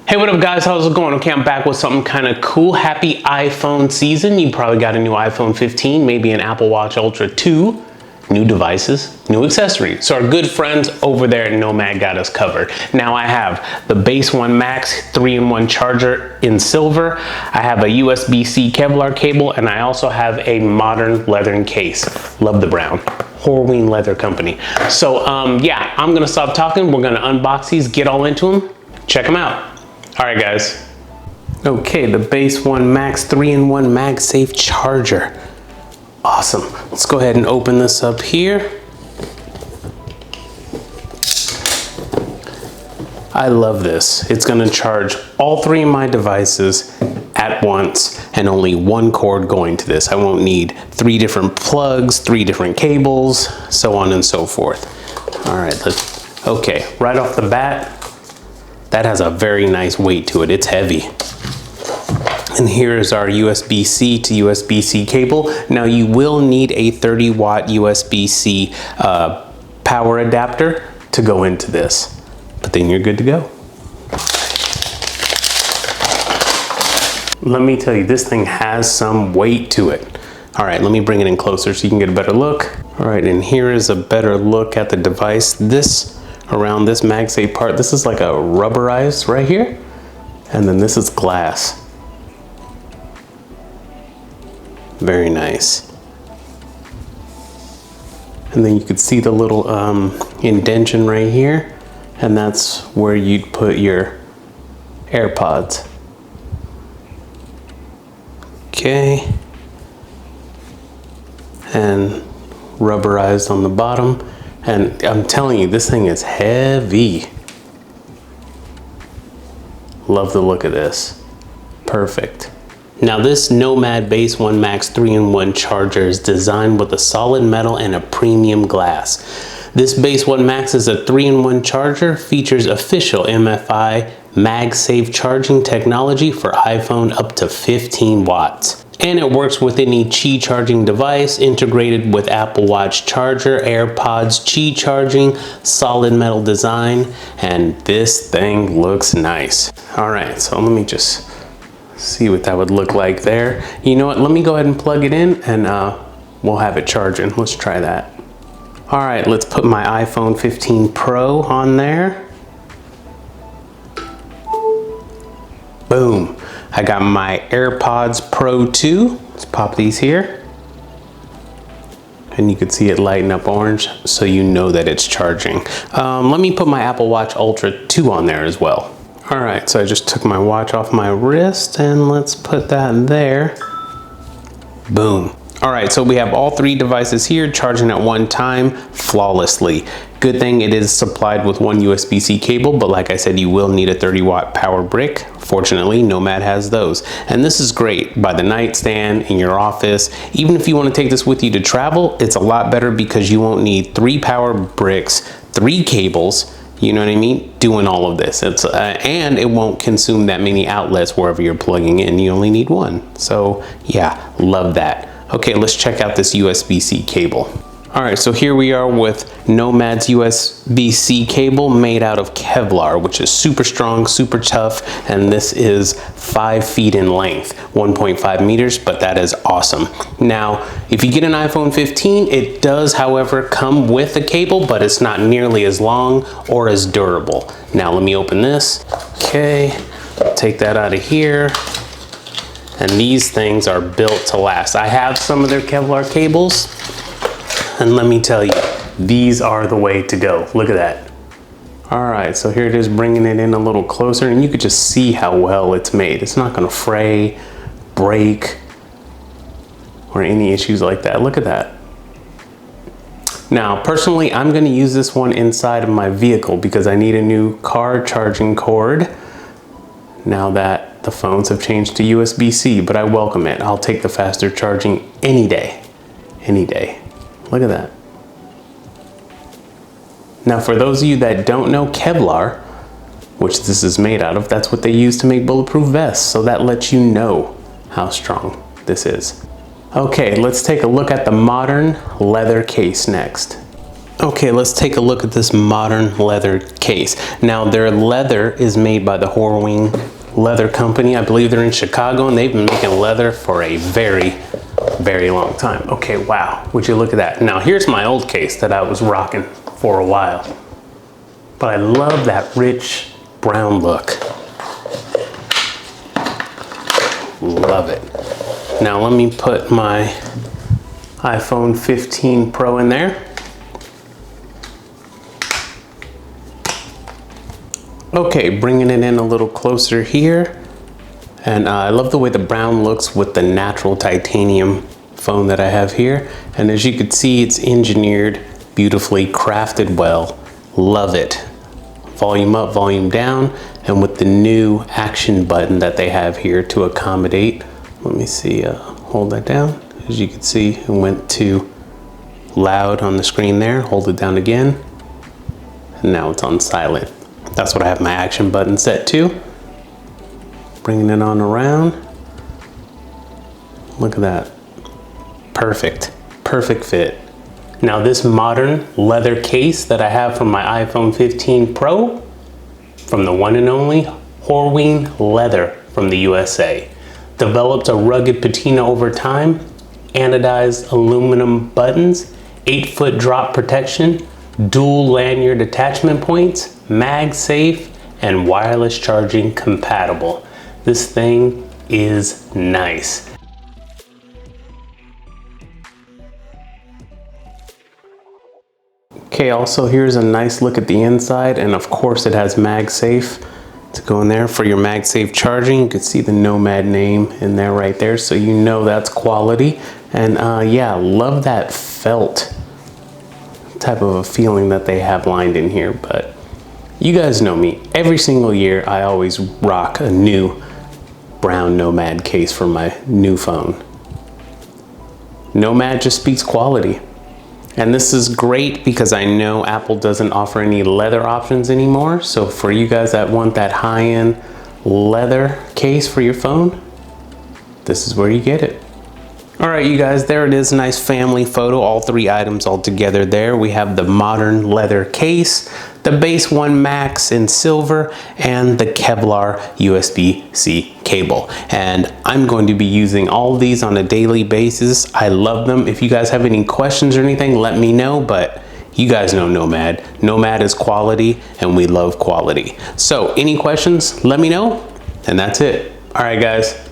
Hey, what up guys, how's it going? Okay, I'm back with something kind of cool. Happy iPhone season. You probably got a new iPhone 15, maybe an Apple Watch Ultra 2. New devices, new accessories. So our good friends over there at Nomad got us covered. Now I have the Base 1 Max 3-in-1 charger in silver. I have a USB-C Kevlar cable, and I also have a modern leathern case. Love the brown. Horween Leather Company. So yeah, I'm gonna stop talking. We're gonna unbox these, get all into them. Check them out. All right, guys. Okay, the Base 1 Max 3-in-1 MagSafe charger. Awesome. Let's go ahead and open this up here. I love this. It's gonna charge all three of my devices at once and only one cord going to this. I won't need 3 different plugs, 3 different cables, so on and so forth. All right, okay, right off the bat, that has a very nice weight to it. It's heavy. And here's our USB-C to USB-C cable. Now you will need a 30-watt USB-C power adapter to go into this, but then you're good to go. Let me tell you, this thing has some weight to it. All right, let me bring it in closer so you can get a better look. All right, and here is a better look at the device. Around this MagSafe part, this is like a rubberized right here, and then this is glass. Very nice. And then you could see the little indentation right here, and that's where you'd put your AirPods. Okay. And rubberized on the bottom. And I'm telling you, this thing is heavy. Love the look of this. Perfect. Now this Nomad Base 1 Max 3-in-1 charger is designed with a solid metal and a premium glass. This Base 1 Max is a 3-in-1 charger, features official MFI MagSafe charging technology for iPhone up to 15 watts. And it works with any Qi charging device, integrated with Apple Watch charger, AirPods, Qi charging, solid metal design, and this thing looks nice. All right, so let me just see what that would look like there. You know what, let me go ahead and plug it in and we'll have it charging. Let's try that. All right, let's put my iPhone 15 Pro on there. Boom. I got my AirPods Pro 2. Let's pop these here. And you can see it lighting up orange, so you know that it's charging. Let me put my Apple Watch Ultra 2 on there as well. All right, so I just took my watch off my wrist and let's put that there. Boom. All right, so we have all 3 devices here charging at one time flawlessly. Good thing it is supplied with one USB-C cable, but like I said, you will need a 30-watt power brick. Fortunately, Nomad has those. And this is great by the nightstand, in your office. Even if you want to take this with you to travel, it's a lot better because you won't need 3 power bricks, 3 cables, you know what I mean, doing all of this. And it won't consume that many outlets wherever you're plugging in. You only need one. So yeah, love that. Okay, let's check out this USB-C cable. All right, so here we are with Nomad's USB-C cable made out of Kevlar, which is super strong, super tough, and this is 5 feet in length, 1.5 meters, but that is awesome. Now, if you get an iPhone 15, it does, however, come with a cable, but it's not nearly as long or as durable. Now, let me open this. Okay, take that out of here. And these things are built to last. I have some of their Kevlar cables, and let me tell you, these are the way to go. Look at that. All right, so here it is, bringing it in a little closer, and you could just see how well it's made. It's not gonna fray, break, or any issues like that. Look at that. Now, personally, I'm gonna use this one inside of my vehicle because I need a new car charging cord now that the phones have changed to USB-C, but I welcome it. I'll take the faster charging any day, any day. Look at that. Now, for those of you that don't know Kevlar, which this is made out of, that's what they use to make bulletproof vests. So that lets you know how strong this is. Okay, let's take a look at the modern leather case next. Okay, let's take a look at this modern leather case. Now, their leather is made by the Horween Leather Company. I believe they're in Chicago, and they've been making leather for a very, very long time. Okay, wow, would you look at that? Now, here's my old case that I was rocking for a while. But I love that rich brown look. Love it. Now, let me put my iPhone 15 Pro in there. Okay, bringing it in a little closer here. And I love the way the brown looks with the natural titanium phone that I have here. And as you can see, it's engineered beautifully, crafted well. Love it. Volume up, volume down, and with the new action button that they have here to accommodate. Let me see, hold that down. As you can see, it went to loud on the screen there. Hold it down again. And now it's on silent. That's what I have my action button set to. Bringing it on around. Look at that. Perfect. Perfect fit. Now this modern leather case that I have from my iPhone 15 Pro, from the one and only Horween Leather from the USA. Developed a rugged patina over time, anodized aluminum buttons, 8-foot drop protection, dual lanyard attachment points, MagSafe, and wireless charging compatible. This thing is nice. Okay, also here's a nice look at the inside, and of course it has MagSafe to go in there for your MagSafe charging. You can see the Nomad name in there right there, so you know that's quality. And yeah, love that felt type of a feeling that they have lined in here. But you guys know me, every single year I always rock a new brown Nomad case for my new phone. Nomad just speaks quality. And this is great because I know Apple doesn't offer any leather options anymore. So for you guys that want that high-end leather case for your phone, this is where you get it. All right, you guys, there it is. Nice family photo, all three items all together there. We have the modern leather case, the base one Max in silver, and the Kevlar USB-C cable. And I'm going to be using all of these on a daily basis. I love them. If you guys have any questions or anything, let me know, but you guys know Nomad. Nomad is quality, and we love quality. So any questions, let me know, and that's it. All right, guys.